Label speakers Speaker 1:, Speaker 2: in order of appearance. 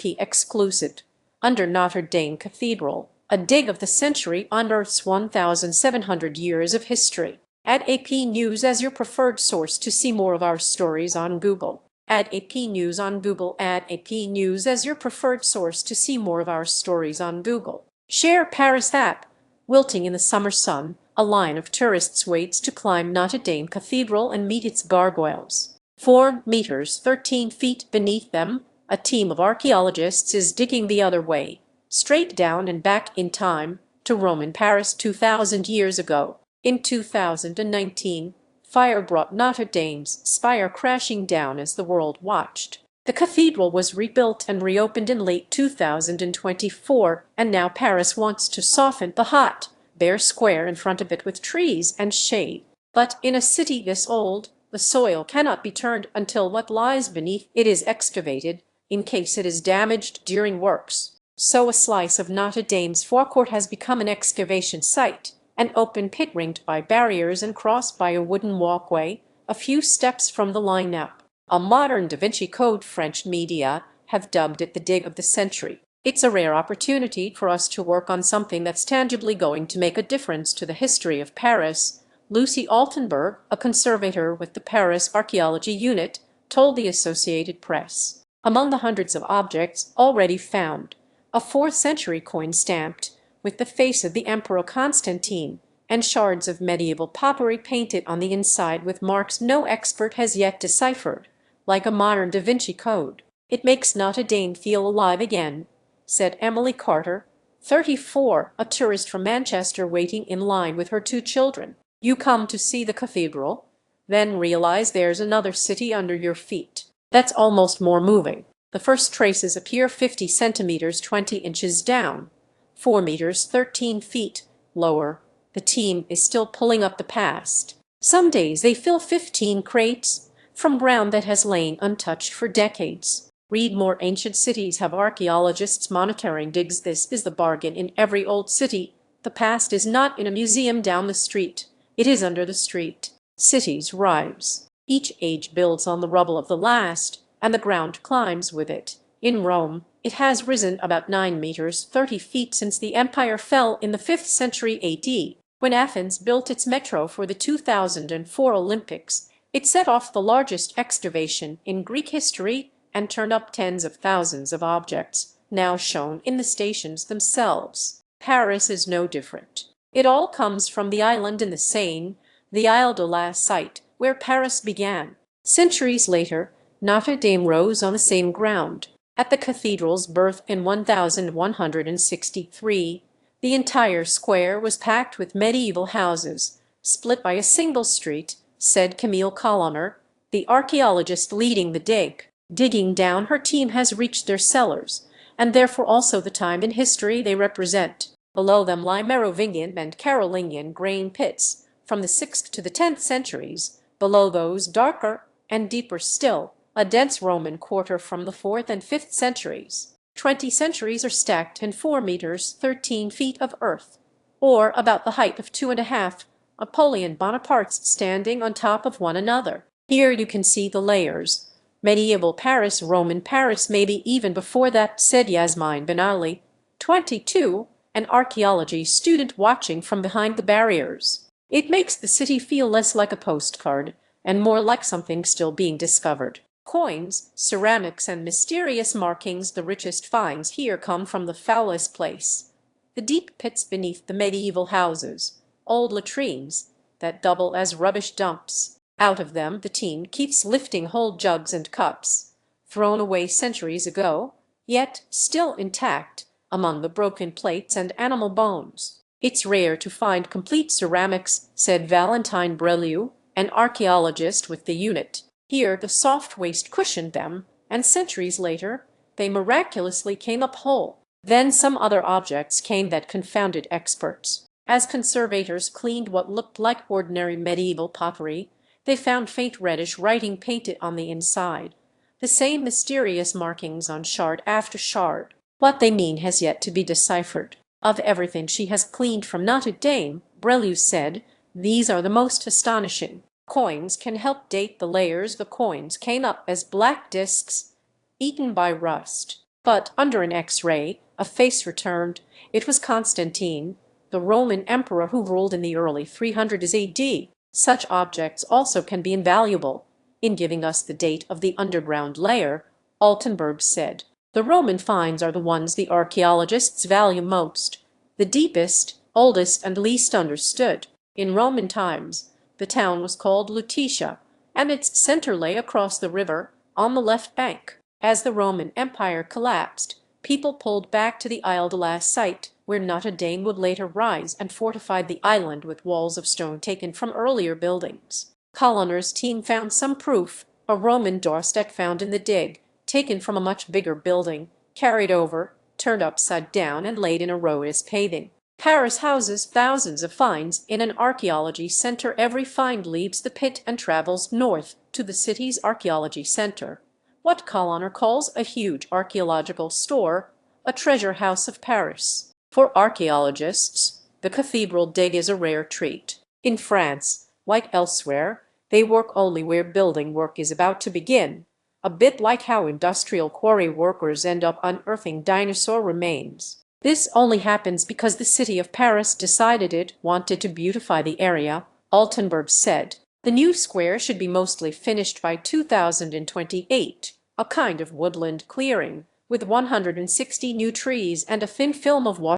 Speaker 1: AP exclusive. Under Notre Dame Cathedral, a dig of the century unearths 1,700 years of history. Add AP News as your preferred source to see more of our stories on Google. Add AP News on Google. Add AP News as your preferred source to see more of our stories on Google. Share Paris app. Wilting in the summer sun, a line of tourists waits to climb Notre Dame Cathedral and meet its gargoyles. 4 meters 13 feet beneath them, a team of archaeologists is digging the other way, straight down and back in time, to Roman Paris 2,000 years ago. In 2019, fire brought Notre Dame's spire crashing down as the world watched. The cathedral was rebuilt and reopened in late 2024, and now Paris wants to soften the hot, bare square in front of it with trees and shade. But in a city this old, the soil cannot be turned until what lies beneath it is excavated, in case it is damaged during works. So a slice of Notre Dame's forecourt has become an excavation site, an open pit ringed by barriers and crossed by a wooden walkway, a few steps from the lineup. A modern Da Vinci Code. French media have dubbed it the dig of the century. It's a rare opportunity for us to work on something that's tangibly going to make a difference to the history of Paris, Lucy Altenberg, a conservator with the Paris Archaeology Unit, told the Associated Press. Among the hundreds of objects already found, a 4th century coin stamped with the face of the Emperor Constantine, and shards of medieval pottery painted on the inside with marks no expert has yet deciphered, like a modern Da Vinci Code. It makes Notre Dame feel alive again, said Emily Carter, 34, a tourist from Manchester waiting in line with her 2 children. You come to see the cathedral, then realize there's another city under your feet. That's almost more moving. The first traces appear 50 centimeters 20 inches down, 4 meters 13 feet lower. The team is still pulling up the past. Some days they fill 15 crates from ground that has lain untouched for decades. Read more. Ancient cities have archaeologists monitoring digs. This is the bargain in every old city. The past is not in a museum down the street. It is under the street. Cities rise. Each age builds on the rubble of the last, and the ground climbs with it. In Rome, it has risen about 9 meters 30 feet since the empire fell in the 5th century AD. When Athens built its metro for the 2004 Olympics, it set off the largest excavation in Greek history and turned up tens of thousands of objects, now shown in the stations themselves. Paris is no different. It all comes from the island in the Seine, the Isle de la site where Paris began. Centuries later, Notre Dame rose on the same ground. At the cathedral's birth in 1163, the entire square was packed with medieval houses, split by a single street, said Camille Colonner, the archaeologist leading the dig. Digging down, her team has reached their cellars, and therefore also the time in history they represent. Below them lie Merovingian and Carolingian grain pits, from the 6th to the 10th centuries. Below those, darker and deeper still, a dense Roman quarter from the 4th and 5th centuries. 20 centuries are stacked in 4 meters 13 feet of earth, or about the height of 2.5 Napoleon Bonapartes standing on top of one another. Here you can see the layers. Medieval Paris, Roman Paris, maybe even before that, said Yasmine Ben Ali, 22, an archaeology student watching from behind the barriers. It makes the city feel less like a postcard and more like something still being discovered. Coins, ceramics, and mysterious markings. The richest finds here come from the foulest place. The deep pits beneath the medieval houses, old latrines that double as rubbish dumps. Out of them the team keeps lifting whole jugs and cups, thrown away centuries ago, yet still intact, among the broken plates and animal bones. It's rare to find complete ceramics, said Valentine Brelieu, an archaeologist with the unit. Here the soft waste cushioned them, and centuries later they miraculously came up whole. Then some other objects came that confounded experts. As conservators cleaned what looked like ordinary medieval pottery, they found faint reddish writing painted on the inside, the same mysterious markings on shard after shard. What they mean has yet to be deciphered. Of everything she has cleaned from Notre Dame, Brelieu said, these are the most astonishing. Coins can help date the layers. The coins came up as black discs, eaten by rust. But under an X-ray, a face returned. It was Constantine, the Roman emperor who ruled in the early 300s AD. Such objects also can be invaluable in giving us the date of the underground layer, Altenburg said. The Roman finds are the ones the archaeologists value most, the deepest, oldest, and least understood. In Roman times, the town was called Lutetia, and its center lay across the river, on the left bank. As the Roman Empire collapsed, people pulled back to the Isle de la Cite, where Notre Dame would later rise, and fortified the island with walls of stone taken from earlier buildings. Colliner's team found some proof, a Roman doorstep found in the dig, taken from a much bigger building, carried over, turned upside down, and laid in a row as paving. Paris houses thousands of finds in an archaeology center. Every find leaves the pit and travels north to the city's archaeology center, what Colliner calls a huge archaeological store, a treasure house of Paris. For archaeologists, the cathedral dig is a rare treat. In France, like elsewhere, they work only where building work is about to begin, a bit like how industrial quarry workers end up unearthing dinosaur remains. This only happens because the city of Paris decided it wanted to beautify the area, Altenburg said. The new square should be mostly finished by 2028, a kind of woodland clearing, with 160 new trees and a thin film of water.